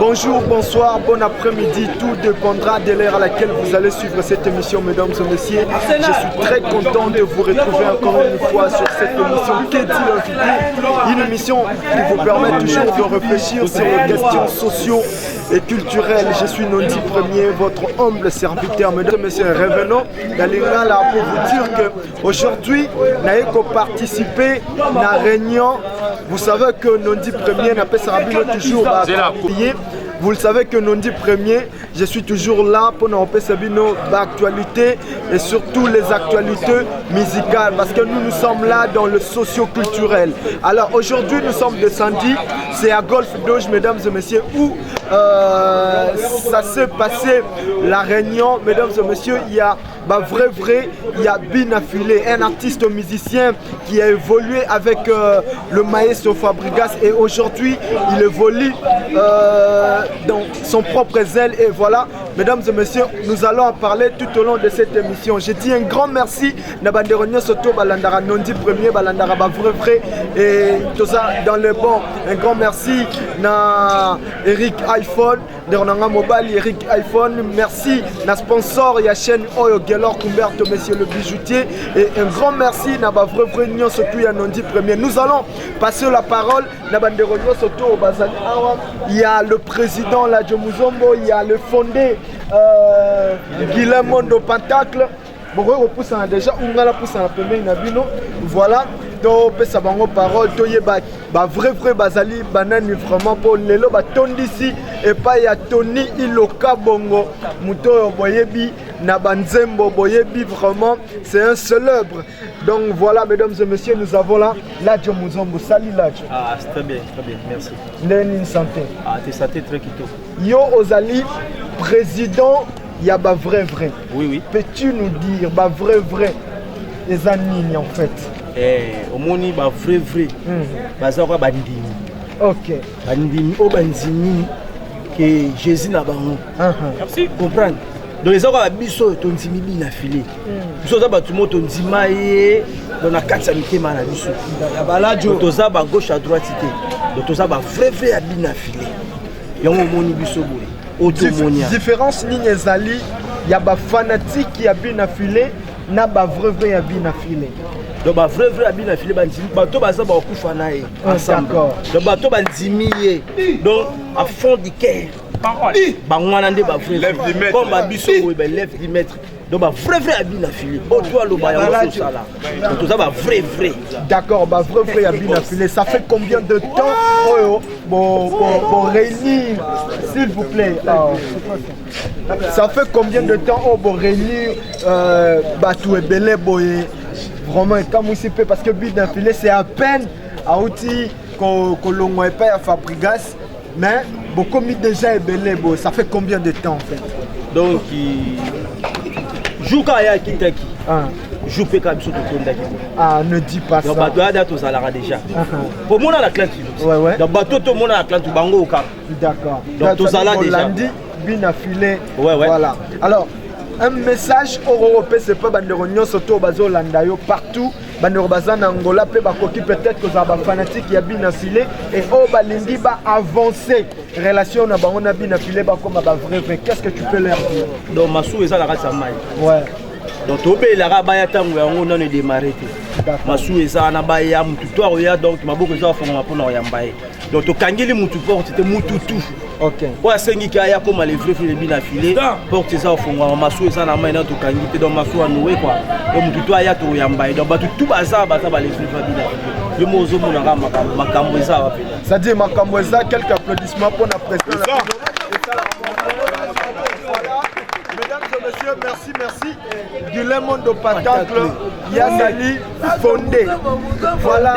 Bonjour, bonsoir, bon après-midi, tout dépendra de l'heure à laquelle vous allez suivre cette émission, mesdames et messieurs. Je suis très content de vous retrouver encore une fois sur cette émission Qu'est-il invité, une émission qui vous permet toujours de réfléchir sur les questions sociaux et culturelles. Je suis Nondi Premier, votre humble serviteur, mesdames et messieurs. Revenons dans là pour vous dire qu'aujourd'hui, nous avons participé à la réunion. Vous savez que Nondi Premier n'a pas servi toujours à payer. Vous le savez que Nondi Premier, je suis toujours là pour nous faire nos actualités et surtout les actualités musicales parce que nous sommes là dans le socio-culturel. Alors aujourd'hui nous sommes descendus, c'est à Golfe Doge, mesdames et messieurs, où ça s'est passé la réunion, mesdames et messieurs. Il y a il y a Binafilé, un artiste musicien qui a évolué avec le maestro Fabregas et aujourd'hui il évolue dans son propre zèle et voilà, mesdames et messieurs, nous allons en parler tout au long de cette émission. Je dis un grand merci à Banderonio Soto Balandara Nondi Premier Balandara Vrai et tout ça dans le bon. Un grand merci à Eric iPhone, de Mobile Eric iPhone. Merci à sponsor et à chaîne Oyo Gelor Kumberto, monsieur le bijoutier. Et un grand merci à Vrai Union Soto à Nondi Premier. Nous allons passer la parole à Banderonio Soto Bazali. Il y a le président Ladjo Muzombo, il y a le fondé Guillermo do Pentacle. Déjà, on a la pousse en première nabino. Voilà, donc ça va en parole. Vrai Bazali banane vraiment pour les lots ici et pas ya Tony Iloka Bongo Muto Boyebi Nabanzembo Boyebi vraiment c'est un célèbre. Donc voilà, mesdames et messieurs, nous avons là Ladjo Muzombo. Salut Ladjo. Ah, c'est très bien, merci. Lénine santé. Ah, t'es santé très quito. Yo Ozali, président. Il y a vrai. Oui. Peux-tu nous dire vrai les années en fait? Au moni vrai. Bazara bandini. OK. Bandini au banzini que Jésus n'a pas. Merci. Comprendre. Donc les autres biso ton zimi na filé. Biso za batumo ton zimaye dans la carte sanité na biso. Balajo toza ba gauche à droite cité. Donc toza ba vrai abina filé. Yango moni biso boye. Différence ligne ezali, il y a des fanatiques qui a bien affilé, na ba vrai a bien affilé. Donc ba vrai a bien affilé bandimi, bato baza ba okufa na ye ensemble. Donc bato bandimiye. Donc à fond du cœur. Ba ngwana nde ba vrai. Comme ba biso boye ba lève 10 mètres. Donc ba vrai a bien affilé. O toi lo ba ya so sala. Donc tout ça ba vrai. D'accord, ba vrai a bien affilé. Ça fait combien de temps pour réunir, s'il vous plaît, ça fait combien de temps pour réunir Batou et Belé Boye vraiment comme aussi peu parce que but d'infilé c'est à peine à outil que l'on n'a pas à Fabregas mais beaucoup mis déjà et Belé Boye, ça fait combien de temps en fait? Donc Jouka ya Kitaki. Joupe comme ça ah, ne dis pas ça. Donc bateau a daté aux alara déjà. Pour moi la classe. Ouais. Donc bateau tout le monde a la classe du bango au cap. D'accord. Donc tous alara déjà. Bien affilé. Ouais. Voilà. Alors un message européen c'est pas banderonio surtout bazo landayo partout. Bandero bazana Angola pe bakoki peut-être que ça va fanatique il y a bien affilé et au balingi ba avancer relation na bango na bien affilé ba comme ba vrai. Qu'est-ce que tu peux leur dire? Donc Massou eza la race mai. Ouais. Donc tobé la rabaya tango yango non démarrer te. Massou eza na baya mutu toi oya donc maboko eza fonga pona oyambaye. Donc to kangeli mutu porte c'était mutu tout. OK. Kwa sengi kaya comme les vrais filles bien affilé porte eza fonga Massou eza na mai na to kangite donc Massou anoué quoi. Donc mutu toi ya to oyambaye donc batu tout baza ba les vrais bien affilé. Le mozo mona makambo eza wa pe. Ça dit makambo eza quelques applaudissements pour la présidente. Merci. Guillermo do Pentacle, Yazali fondé. Voilà.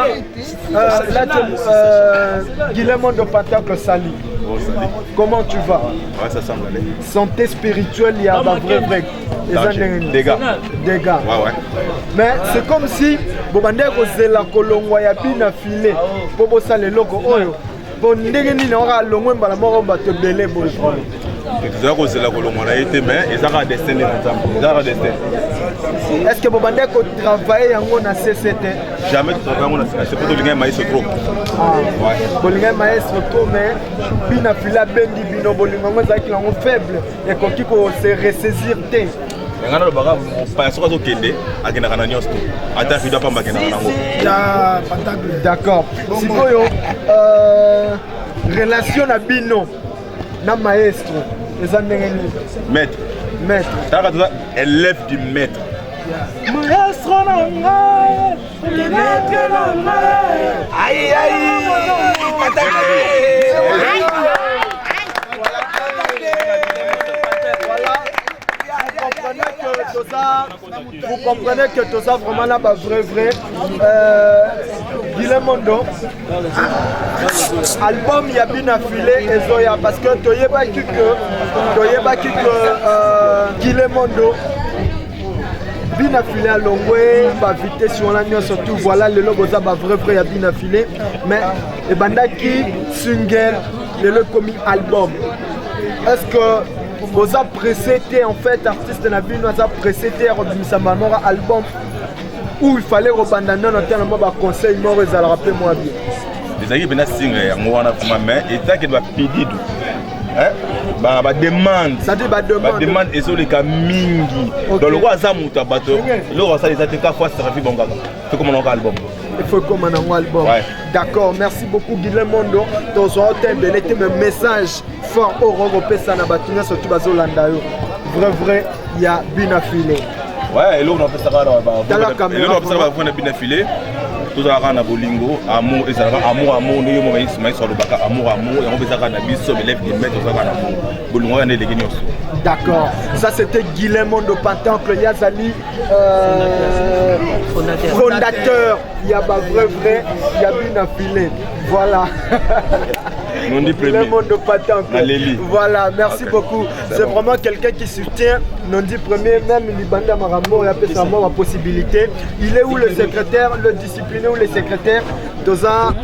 Guillermo do Pentacle Sali. Comment tu vas? Ouais, ça semble aller. Santé spirituelle, il y a vrai. Dégâts. Ouais. Mais c'est comme si Bobande Rosela Kolongo ya bien filé. Pour ça les locaux. Bon, ndenge ni na longo mbala moko bato belé bo. Tu as causé la colombe, mais ils ont destin les ensemble. Est-ce que vous avez travaillé en CCT? Jamais travaillé en CCT. C'est pour que les maïs trop. Les maïs trop, mais bina fila bendi bino bolingo za qui sont faibles et qui ko se ressaisir té. Ngana lo baga pa so ko kende akena kana nyos to. Ata fi do pa mbakena kana ngo. Ya d'accord. Sikoyo relation na bino na maestro. Les andengeni. Maître. Maître. T'as pas élève du maître. Maestro na ngai, maître na ngai. Aïe aïe. Vous comprenez que tout ça vraiment là bas vrai Guilhem Mondo album il y a bien affilé et Zoya parce que toyeba que Guilhem Mondo bien affilé à Longwe ba vitesse sur la nuit surtout voilà le logo ça ba vrai il y a bien affilé mais et bandaki single le commis album est-ce que vous appréciez en fait artiste na bino vous appréciez robinsa manora album où il fallait rebandonner notamment ba conseil mort et ça le rappelle moi bien les amis bena single ya ngwana kuma mais et ça qui doit pedir hein ba demande ça dit ba demande et sur les cas mingi dans le roi za muta bato le roi ça les attaques fois ça fait bon gars fait comme un album il faut comme un album d'accord merci beaucoup Guilhem Mondo ton message fort au regrouper ça na batunga surtout bazolanda yo vrai il y a bien affilé ouais et là on fait ça et là on fait ça va bien affilé tout ça na bolingo amour et ça amour nous mo mais sur le baka amour et on fait ça na biso mais lève des mettre ça na bolingo on est les gagnants d'accord ça c'était Guilhem Mondo Pantancle Yazali fondateur il y a vrai il y a bien affilé voilà non dit premier. Voilà, merci beaucoup. C'est vraiment quelqu'un qui soutient non dit premier, même Libanda Marambo, il a fait sa possibilité. Il est où le secrétaire, le discipliné ou le secrétaire? Dans un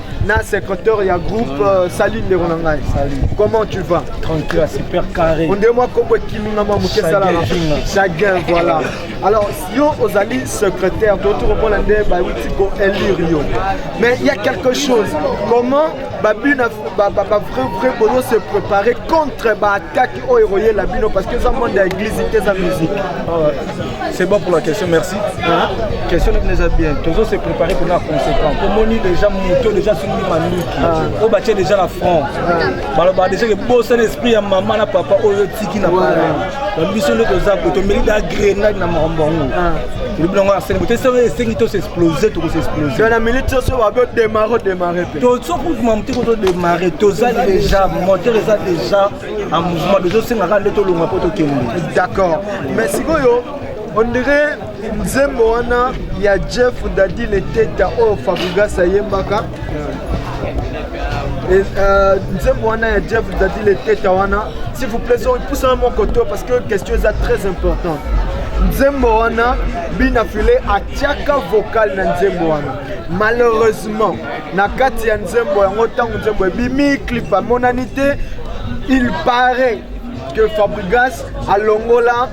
secrétaire, il y a groupe Saline de Ronangai. Comment tu vas? Tranquille, super carré. On dit moi comment chacun, voilà. Alors, si on est allé secrétaire, d'autres Hollandais, mais il y a quelque chose. Comment vrai boulot se préparer contre l'attaque au héros la bino parce que ça demande l'église et sa musique. C'est bon pour la question, merci. Question de nous bien. Toujours se préparer pour la conséquence. Pour moni déjà moto déjà sur le manouki. Au bâtir déjà la France. Bah déjà que beau saint esprit à maman à papa au tiki na pas. La mission de ça pour te mêler la grenade na mambongo. Le blanc à scène, c'est qui tout s'exploser, tout s'exploser. Dans la minute ça va démarrer. Tout ça pour monter pour démarrer, tout ça déjà monter ça déjà en mouvement de c'est la rande tout le monde pour tout kembe. D'accord. Mais si on dirait Nzemboana, il y a Jeff Dadi le tête au Fabriga Sayembaka. Et Nzemboana, il y a Jeff Dadi le tête wana. S'il vous plaît, on pousse à mon côté parce que la question est très importante. Nzemboana bien affilé à tiaka vocal na Nzemboana. Malheureusement, na kati ya Nzembo yango tango Nzembo bimi clip à monanité, il paraît que Fabregas a longola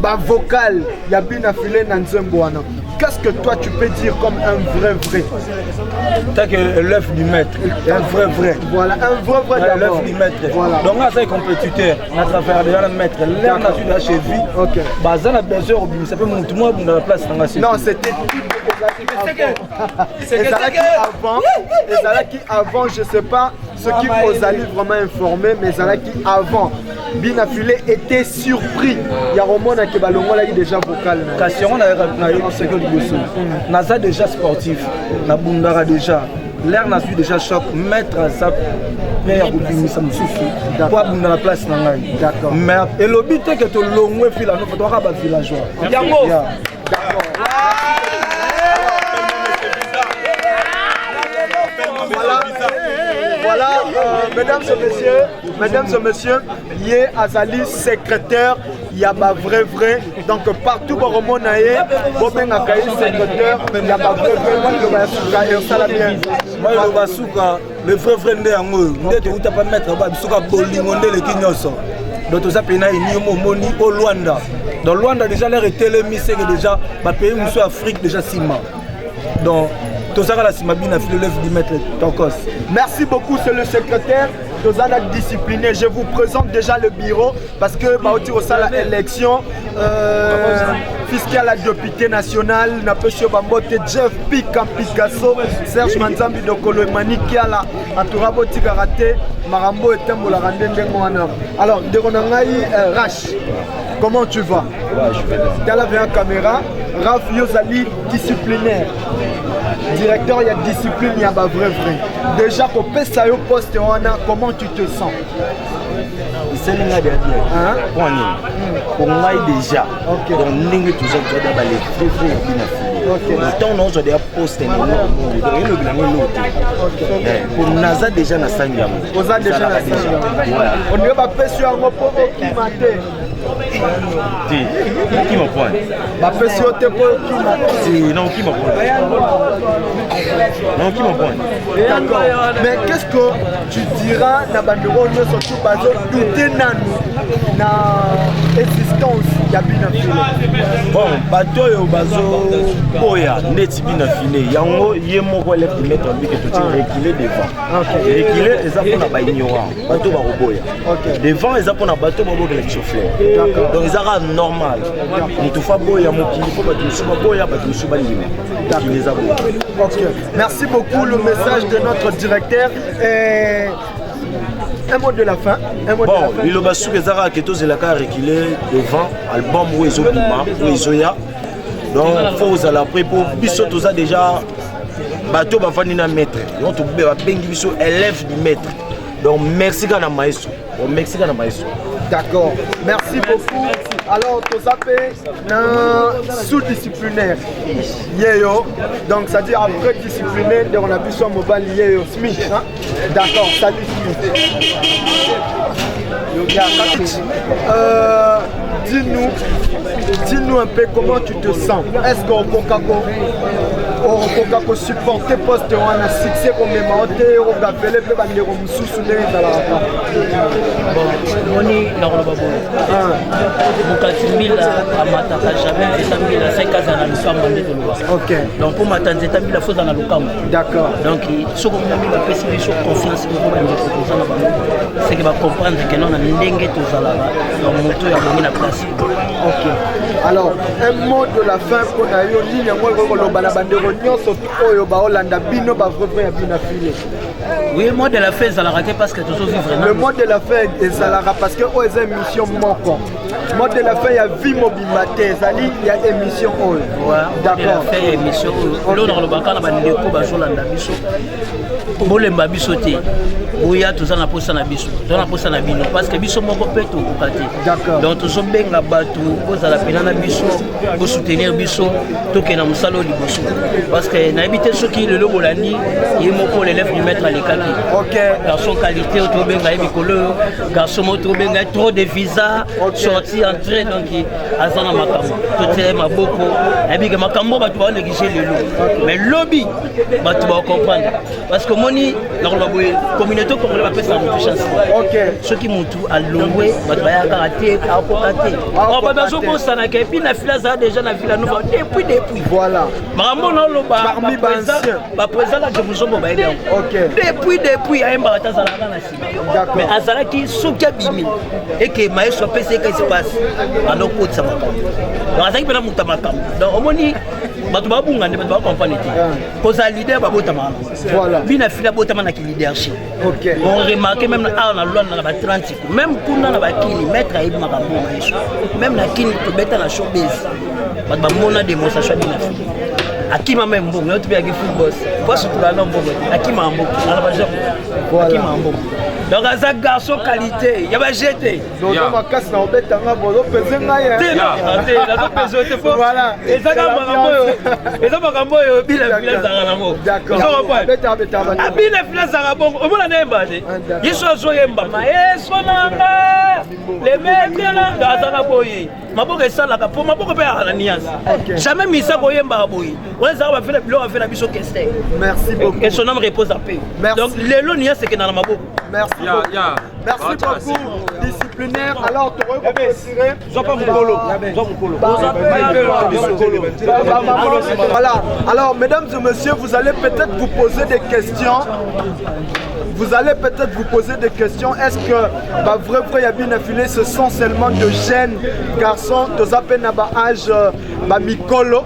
ba vocal ya bien affilé na Nzemboana. Qu'est-ce que toi tu peux dire comme un vrai? T'as que l'œuf du maître, un vrai. Voilà, un vrai d'abord. L'œuf du maître. Voilà. Donc là, c'est compétiteur. On a travaillé déjà le maître. Là, on a su la cheville. Ok. Bah, ça, a bien sûr, ça peut monter moi dans la place. Non, c'était c'est ça qui avant, je sais pas ce qui vous allez vraiment informer, mais ça qui avant, bien affilé était surpris. Il y a Roman qui a déjà vocal. Question, on a déjà sportif, on a Bundara déjà. L'air n'a su déjà choc, mettre à sa mère ou ça me suffit. Pour abonder la place. D'accord. Mais et le but est que tu l'as fait là, nous faisons un villageois. D'accord. Voilà, mesdames et messieurs, il y a Azali secrétaire, il y a pas vrai. Donc partout pour le monde, Boben a caillé secrétaire, il y a pas vrai. Moi, le Basuka, le vrai ndé yango, ndé te uta pas mettre Basuka bolingo ndé le kinyoso. Donc tout ça pena ni moni au Luanda. Dans Luanda déjà l'air était le c'est que déjà ba pays monsieur Afrique déjà sima. Donc tout ça la sima bien afile le du mettre Tokos. Merci beaucoup, c'est le secrétaire. Tozala discipliné. Je vous présente déjà le bureau parce que Baoti Osala élection fiscale à député national n'a pas chez Bambote Jeff Pika Picasso Serge Manzambi Dokolo Maniki ala Anturabo Tikarate Marambo et Tembola Randeng. Alors Deronangai Rash, comment tu vas? Je vais bien. T'as la caméra. Raf Yozali disciplinaire. Directeur, il y a discipline, il y a pas vrai. Déjà, pour passer au poste, comment tu te sens? C'est le gars pour moi déjà. Donc, nous tous les temps nous avons des postes pour Naza déjà na Sangiam. Oza déjà na Sangiam. On ne va pas passer sur un repos qui maté. Qui me pointe? Bah passer au tempo qui maté. Non, qui me pointe? Non, qui me pointe? D'accord. Mais qu'est-ce que tu diras na bandero surtout bazo douter nanu na existence ya bina file. Bon, bato yo bazo boya neti bina file. Yango yemoko left de mettre en but que tu reculer devant. Reculer les apôtres na ba ignorant. Bato ba boya. Devant les apôtres na bato ba boya les chauffeurs. Donc ils ara normal. Ni tout fa boya moki, il faut ba tout suba boya, ba tout suba lima. Qui les a boya. OK. Merci beaucoup le message de notre directeur. Un mot de la fin. Bon, il a su que Zara Keto Zelaka a reculé devant album où ils ont bima, où ils ont ya. Donc, il faut à la prépo. Biso tout ça déjà, bateau va venir maître. Donc, tu peux bengi biso élève du maître. Donc, merci Gana Maestro. Merci Gana Maestro. D'accord. Merci beaucoup. Alors, tout ça fait sous-disciplinaire. Yéyo. Donc, ça dit après disciplinaire, on a vu son mobile Yéyo Smith. Hein? D'accord. Salut Smith. Dis-nous un peu comment tu te sens. Est-ce qu'on peut supporter poste on a succès comme mémoté au gafele pe bandero mususu ndenge ezalaka moni na koloba boye mokati mbila amataka jamais eza mbila 5 ans na lukambo nde toloba. Ok. Donc mpo mata nzeta mbila foza na lukambo. D'accord. Donc soko momi bapesi biso confiance moko bandeko toza na bango seke bacomprendre ke non na ndenge tozalaka donc moto ya bongi na place. Ok. Alors un mot de la fin qu'on a eu nini yango ekoloba na bandeko nyonso oyo baolanda bino bavrai ya bino afile. Oui, le mot de la fin ezalaka te parce que toujours vivre. Le mot de la fin ezalaka parce que oyo eza émission moko. Mot de la fin ya vie mobimba te ezali ya émission oyo. D'accord. La fin ya émission oyo lona kolobaka na bandeko bazolanda biso bolemba biso te oya toza na posa na biso toza na posa na bino parce que biso moko mpe tokoka te. Donc tozobenga bato bozala pena na biso bosoutenir biso tokenda mosala oyo liboso parce que nayebi te soki lelo bolandi ye moko l'élève du maître alekaki. Garçon qualité oyo tobenga ye mikolo oyo garçon moko tobenga trop de visa sorti entrée donc aza na makambo totie maboko nayebi ke makambo bato baonéglige lelo mais lobi bato baocomprendre parce que moni nakoloba boye communauté congolais bapesa motu chance soki motu alongwe bato bayaka te akoka te bato bazobosanaka epuis na fila azala déjà na vila nova depuis makambo naoloba baprésident kake mozombo bayeli yango depuis ayembaka te azalaka na nsima mais azalaki soki abimi eke maestro apesi eka espace anokotisa makambo donc azalaki mpena moto ya makambo donc omoni bato babunga nde bato bakomprendre te kozala leader babotamaka bina fila botama na ki-leadership bon remarqué même awa na lwanda na ba 30 même kuna na bakini maître ayebi makambo maestro même na kini tobeta na showbiz bato bamona démonstration ya bina fila akima même mbongo nayo tobeyaki full boss poso tolala mbongo akima mbongo nala bajean akima mbongo Donc un garçon qualité, il y a pas jeté. Donc ma casse na obetanga bozo peser ngai. Voilà. Et ça makambo yo bila zango. D'accord. Beta. Bila zango, on m'a nemba de. Yeso so yemba. Yeso nanga. Les maîtres là dans zangaboyi. Maboko sala ka po maboko pe alanias. Jamais misa ko yemba boyi. On ça va faire le bilo va faire la biso question. Merci beaucoup. Et son homme repose en paix. Donc les lonia c'est que dans la maboko. Merci beaucoup. Disciplinaire. Alors, tu aurais précisé. Voilà. Alors, mesdames et messieurs, vous allez peut-être vous poser des questions. Est-ce que vrai Yabine affilé, ce sont seulement de jeunes garçons, tous à peine à âge Mikolo,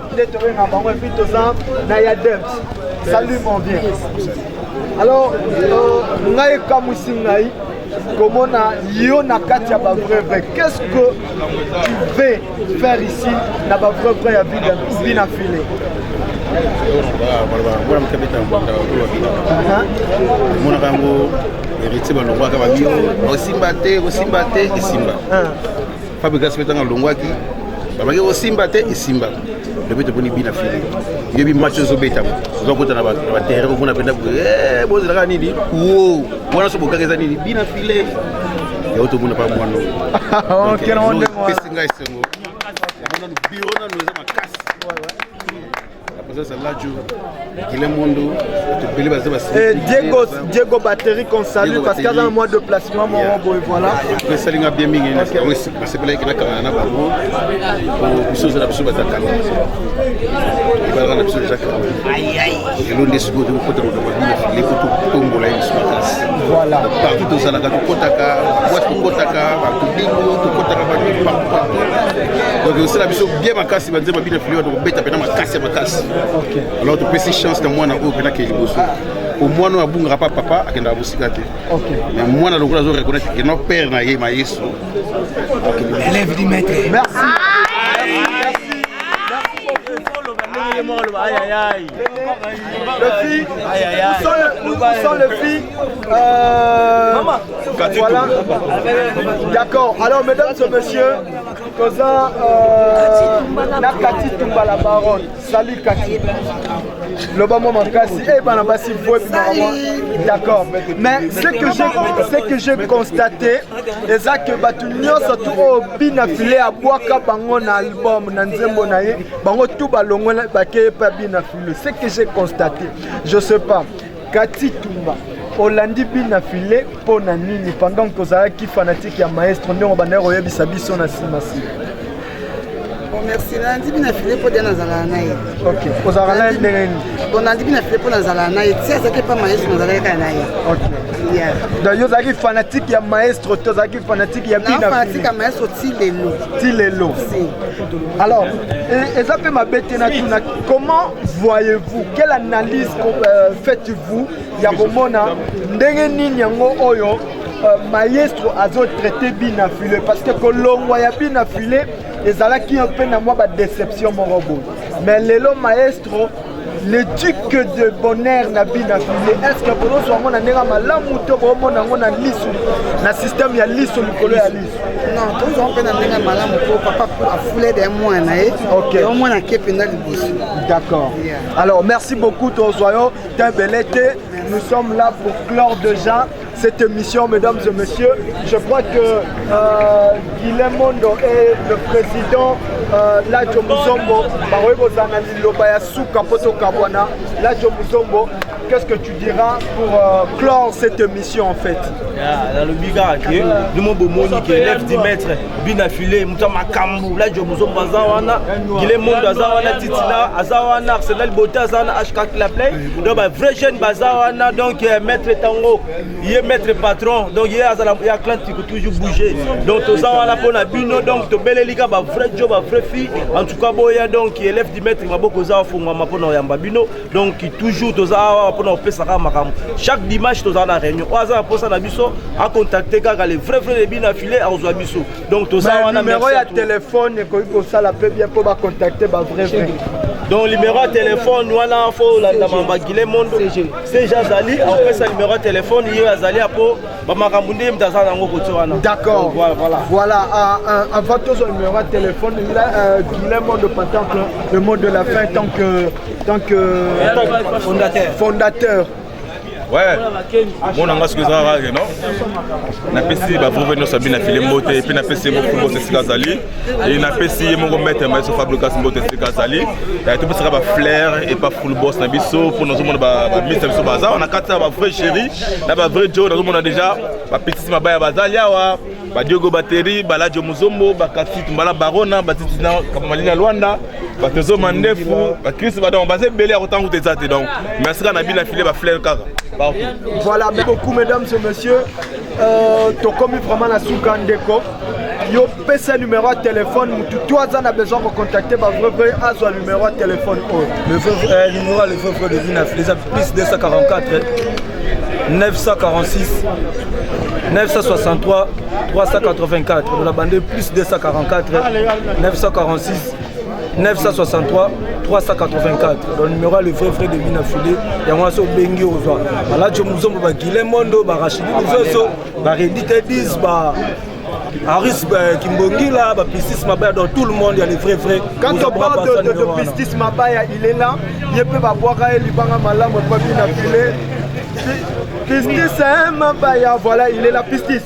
salut mon bien. Alors, Ngaï Kamousingaï, comment on a Yona Katia vrai, qu'est-ce que tu veux faire ici, n'a pas vrai à bien affilé? Depuis que tu as fait il y a match au Bétam. Tu as côté na terre on a penda bon la nini wow bona so boka za nini bina filé ya auto bona pa mwana OK on de moi pesinga isengo on a bureau na nous ma casse après ça là tu il est monde tu peux pas Diego batterie qu'on salue parce qu'il y a un mois de placement mon robot et voilà après ça linga bien mingi c'est pour là que na kana ba go pour chose la personne va t'attendre il va rendre absolument aïe et l'on des secondes de côté de les photos tombo là ils sont en place voilà partout dans ça là tu kotaka boîte tu kotaka tu bingo tu kotaka partout donc c'est la mission bien ma casse va dire ma bien fluide donc bête à ma casse OK alors tu peux ces chances de moi na au pena que liboso au moins no abunga papa akenda busikate OK mais moi na lokola zo reconnaître que notre père na ye ma yesu élève du maître merci les filles, où sont les filles voilà. D'accord. Alors, mesdames et messieurs, Koza Nakati Tumba la baronne. Salut Kati. Le bon moment Kassi. Eh ben, d'accord. Mais ce que j'ai constaté, c'est ça que Batunio surtout au binafilé à Boaka Bangon album Nanzembo Naye, Bango tout balongo baké pas binafilé. Ce que j'ai constaté, je sais pas. Kati Tumba. Olandi binafilé pour Nanini pendant que ça qui fanatique ya maestro ndongo banero yebisa biso na simasi. Merci. Nandi binafilé pour des nazala naï. OK. Ozala naï. Bon nandi binafilé pour nazala naï. Si ça qui pas maestro nazala naï. OK. Yeah. D'ailleurs zaki fanatique ya maestro, tozaki fanatique ya binafilé. Fanatique ya maestro Tilelo. Tilelo. Si. Alors, et ça peut m'abêter na comment voyez-vous, quelle analyse faites-vous ya bomona ndenge nini yango oyo maestro azo traité binafilé parce que kolongwa ya binafilé ezalaki un peu na moi ba déception mon robot mais lelo maestro le duc de bonheur na binafilé est-ce que pour nous on a ndenge malamu to bomona ngo na lisu na système ya lisu likolo ya lisu non tous on peut na ndenge malamu pour papa a foulé des mois na OK au moins na kependa liboso d'accord alors merci beaucoup Tozoyo Tembelete nous sommes là pour clore déjà cette émission, mesdames et messieurs. Je crois que Guilhem Mondo et le président Ladjo Muzombo, Ladjo Muzombo, qu'est-ce que tu diras pour clore cette émission en fait? Dans le biga, nous sommes Monique, élève du maître, binafilé, Moutama Kambu, Ladjo Muzombo Azawana, Guilhem Mondo Azawana, Titina, Azawana, Arsenal Bota, Azana, Ashkak la play. Donc, vrai jeune Bazawana, donc maître Tango. Maître patron, donc il y a clan qui peut toujours bouger. Donc tout ça on a pour la bino, donc to belle liga ba vrai job, ba vrai fille. En tout cas boya donc qui élève du maître ma beaucoup ça font ma pour yamba bino, donc qui toujours tout ça pour nous faire ça chaque dimanche nous avons une réunion oza pour ça na biso à contacter kaka les vrais de Bina Filé à oza biso donc tout ça on a numéro ya téléphone ko ça la peut bien pour ba contacter ba vrai donc numéro de téléphone wana faut la mamba Guilé Mondo c'est Jazali après ça numéro de téléphone il y a Azali pour ba makambundi mtaza nango koto wana d'accord voilà avant tout son numéro de téléphone il a Guilé Mondo Pantancle le mot de la fin tant que fondateur. Ouais, mon engagement que ça va non. Na pesi ba vous venir sabina filé moté et puis na pesi mon football c'est Kazali et na pesi mon remettre mais sur fabrication moté c'est Kazali. Et tout ça va flair et pas full boss na biso pour nous monde ba mister biso baza on a quatre ba vrai chéri, na ba vrai Joe nous on a déjà ba petit ma ba bazali wa ba Diogo Battery, ba Ladio Muzombo, ba Katit Mbala Barona, ba Titina Kamalina Luanda, ba Tezo Mandefu, ba Chris Badon, ba Zebele autant que des donc merci à Bina filé ba flair kaka. Voilà, merci beaucoup mesdames et messieurs. Tu as commis vraiment la Soukandeko. Yo pèse numéro de téléphone, toi tu as besoin de contacter ma vrai à son numéro de téléphone. Le numéro de Bina Filé, plus 244 946 963 384. On a bandé plus 244 946 963 384. Le numéro le vrai frère de Bina Filé. Il y a un so bengi aux oies. Là, je me suis dit Guilé Mondo, Rachid Ouzoso, Redite 10, Aris Kimbongi là, Pistis Mabaya, dans tout le monde, il y a les vrais frères. Quand on parle de Pistis Mabaya, il est là. Il peut pas boire à Libanga Malam, Bina Filé. Pistis Mabaya, voilà, il est là, Pistis.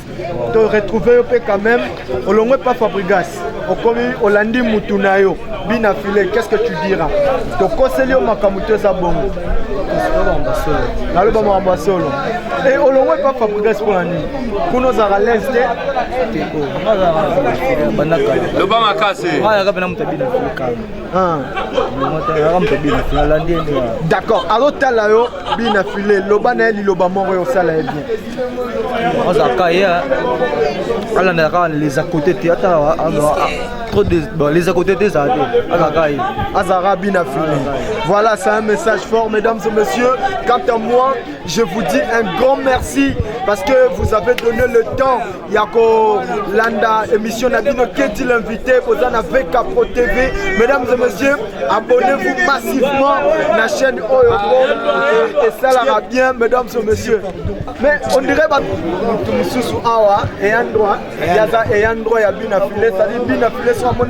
Tu as retrouvé quand même, on ne pas Fabrigas. Au Landi Moutunayo, Bina Filé, qu'est-ce que tu diras? Tu as conseillé au Makamoute Sabongo. Et on ne pas Fabrigas pour l'année. Pour nous à l'est, le bas m'a cassé. D'accord, alors tu as Bina Filé, le banel, le bamor et au salaire bien. Les à côté théâtre trop de les à côté des Azara Bina Filé. Voilà, c'est un message fort mesdames et messieurs. Quant à moi, je vous dis un grand merci parce que vous avez donné le temps. Yako Landa émission Nabino Keti l'invité vous en avez Capro TV. Mesdames et messieurs, abonnez-vous massivement à la chaîne Oyo et ça ira bien mesdames et messieurs. Mais on dirait pas sous awa et endroit yaza et endroit ya Bina Filé, ça dit Bina Filé sur mon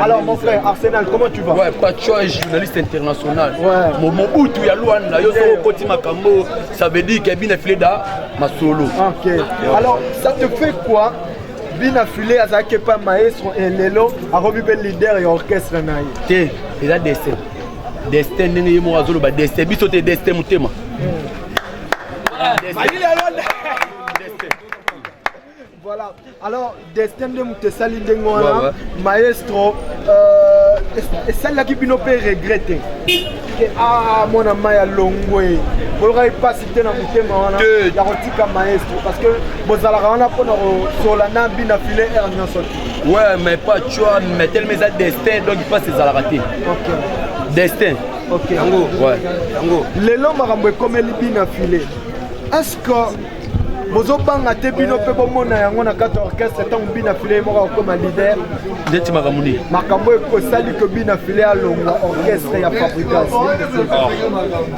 alors mon frère Arsenal, comment tu vas? Ouais, pas de choix, journaliste international. Ouais. Mon bout tu y a loin là, yo so koti makambo, ça veut dire que Bina Filé da ma solo. OK. Alors ça te fait quoi? Bina Filé azake pas maestro et lelo a revu le leader et orchestre naï. Té, il a destin. Destin ndenge mo azolo ba destin biso te destin mutema. Voilà, alors Destin de Moutessali Dengoana, maestro, et celle-là qui peut regretter. Ah, mon ami a longwe. Vous n'aurez pas cité dans Moutema, il y a un maestro, parce que vous allez pour Solana Bina Filé et Arnion Soti. Ouais, mais pas de choix, mais tellement ça Destin, donc il passe ses alaratés. Ok. Destin. Ok. Ouais. Les longs maramboués comme les Bina Filé. Est-ce que vous avez été bino pe bomona yango na kata orchestre tant Bina Filé moko comme leader ndeti makamuni makambo ko sali ko Bina Filé alonga orchestre ya fabrication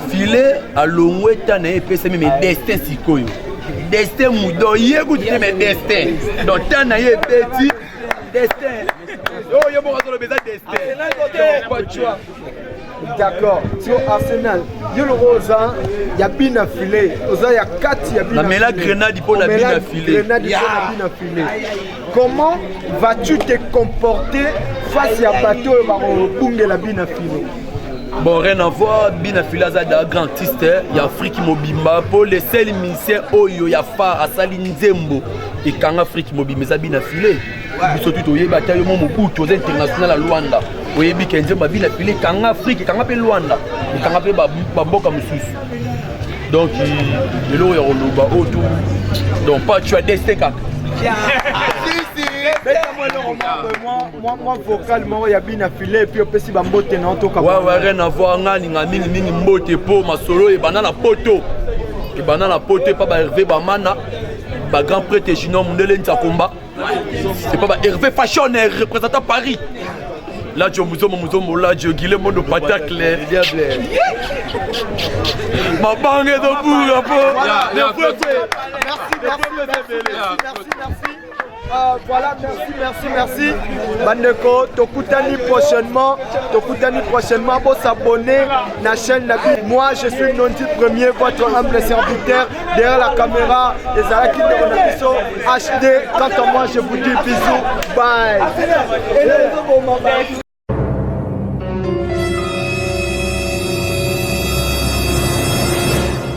Filé alongwe tana epesa mais Destin sikoyo Destin mudo yego tu mais Destin donc tana ye petit Destin oh yo mo azolo beza Destin pas de choix. D'accord, sur Arsenal, il y a le Rosa, il y a Bina Filé, il y a 4, il y a Bina Filé. La grenade pour la Bina Filé. Comment vas-tu te comporter face à bateau et la Bina Filé? Bon, rien à voir, Bina Filé a un grand artiste, il y a Afrique Mobimba, pour les seuls missions, il y a Far, Asali Nzembo, et quand Afrique Mobimba, ça Bina Filé. Surtout, il y a un bataillon international à Luanda. Oui, bien qu'il y ait Bina Filé, quand Afrique, quand Luanda, et quand Bamboka Moussous. Donc, il y a un autour. Donc, pas tu as Destin. moi vocalement il y a bien affilé puis on peut si bambote non to ka ouais rien à voir ngani ngamini mingi mbote po masolo et banana poto et banana poto pas ba Hervé Bamana ba grand prêtre Junior Mundele Ntakomba c'est pas ba Hervé Fashion représentant Paris là je muzomo là je Guilhem de Patacle diable ma bangue de bourra po merci. Voilà, merci. Bandeko, tokutani prochainement. Pour s'abonner à la chaîne Nabi. Moi, je suis Nondi Premier, votre humble serviteur. Derrière la caméra, les Araki de HD. Quant à moi, je vous dis bisous. Bye.